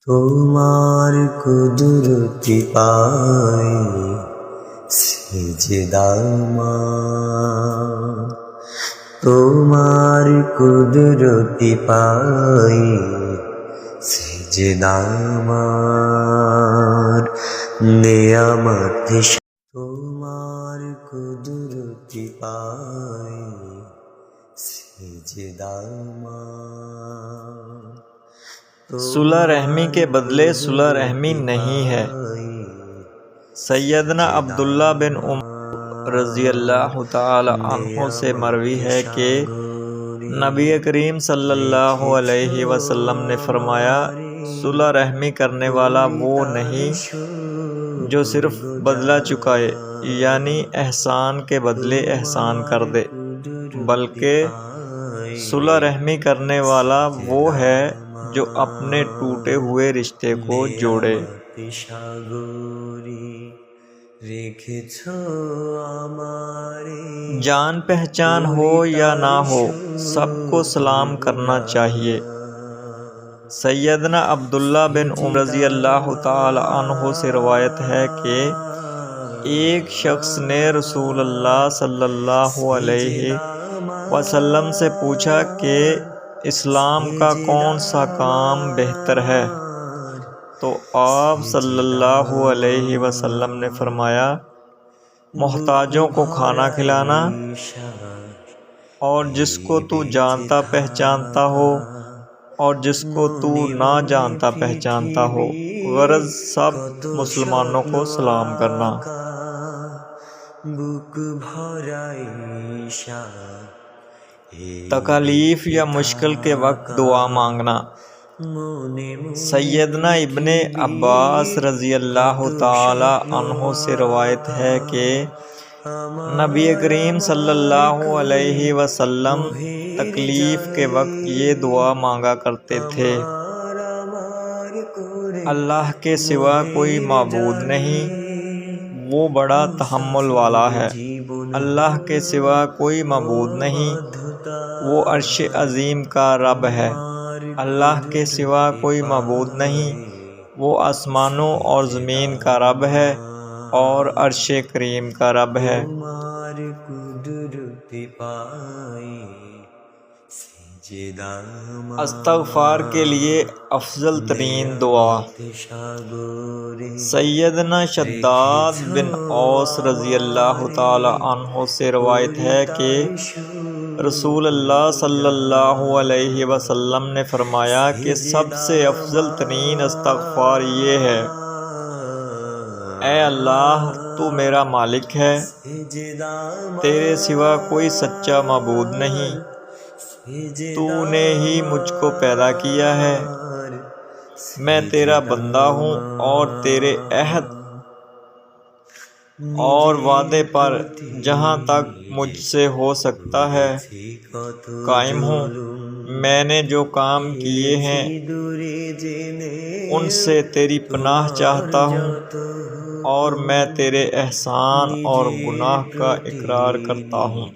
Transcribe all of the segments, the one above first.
তোমার কুদরতি পাই সিজদা আমার, তোমার কুদরতি পাই সিজদা আমার, নেয়ামত তোমার কুদরতি পাই সিজদা আমার। صلح رحمی کے بدلے صلح رحمی نہیں ہے۔ سیدنا عبداللہ بن عمر رضی اللہ تعالی عنہ سے مروی ہے کہ نبی کریم صلی اللہ علیہ وسلم نے فرمایا، صلح رحمی کرنے والا وہ نہیں جو صرف بدلہ چکائے، یعنی احسان کے بدلے احسان کر دے، بلکہ صلح رحمی کرنے والا وہ ہے جو اپنے ٹوٹے ہوئے رشتے کو جوڑے۔ جان پہچان ہو یا نہ ہو، سب کو سلام کرنا چاہیے۔ سیدنا عبداللہ بن عمر رضی اللہ تعالی عنہ سے روایت ہے کہ ایک شخص نے رسول اللہ صلی اللہ علیہ وسلم سے پوچھا کہ اسلام کا کون سا کام بہتر ہے؟ تو آپ صلی اللہ علیہ وسلم نے فرمایا، محتاجوں کو کھانا کھلانا، اور جس کو تو جانتا پہچانتا ہو اور جس کو تو نہ جانتا پہچانتا ہو، غرض سب مسلمانوں کو سلام کرنا۔ تکالیف یا مشکل کے وقت دعا مانگنا۔ سیدنا ابن عباس رضی اللہ تعالی عنہ سے روایت ہے کہ نبی کریم صلی اللہ علیہ وسلم تکلیف کے وقت یہ دعا مانگا کرتے تھے، اللہ کے سوا کوئی معبود نہیں، وہ بڑا تحمل والا ہے، اللہ کے سوا کوئی معبود نہیں، وہ عرش عظیم کا رب ہے، اللہ کے سوا کوئی معبود نہیں، وہ آسمانوں اور زمین کا رب ہے اور عرش کریم کا رب ہے۔ استغفار کے لیے افضل ترین دعا۔ سیدنا شداد بن اوس رضی اللہ تعالی عنہ سے روایت ہے کہ رسول اللہ صلی اللہ علیہ وسلم نے فرمایا کہ سب سے افضل ترین استغفار یہ ہے، اے اللہ تو میرا مالک ہے، تیرے سوا کوئی سچا معبود نہیں، تو نے ہی مجھ کو پیدا کیا ہے، میں تیرا بندہ ہوں اور تیرے عہد اور وعدے پر جہاں تک مجھ سے ہو سکتا ہے قائم ہوں، میں نے جو کام کیے ہیں ان سے تیری پناہ چاہتا ہوں، اور میں تیرے احسان اور گناہ کا اقرار کرتا ہوں،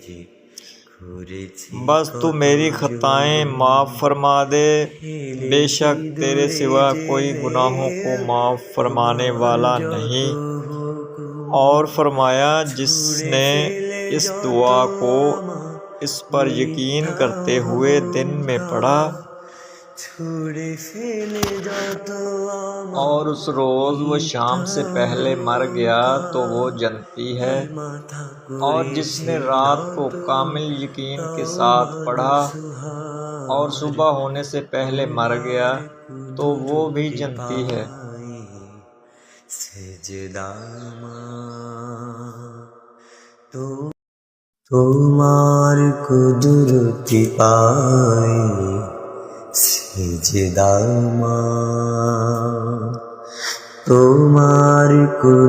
بس تو میری خطائیں معاف فرما دے، بے شک تیرے سوا کوئی گناہوں کو معاف فرمانے والا نہیں۔ اور فرمایا، جس نے اس دعا کو اس پر یقین کرتے ہوئے دن میں پڑھا اور اس روز وہ شام سے پہلے مر گیا تو وہ جنتی ہے، اور جس نے رات کو کامل یقین کے ساتھ پڑھا اور صبح ہونے سے پہلے مر گیا تو وہ بھی جنتی ہے۔ তোমার কুদরতি পাই সিজদা আমার, তোমার কুদরতি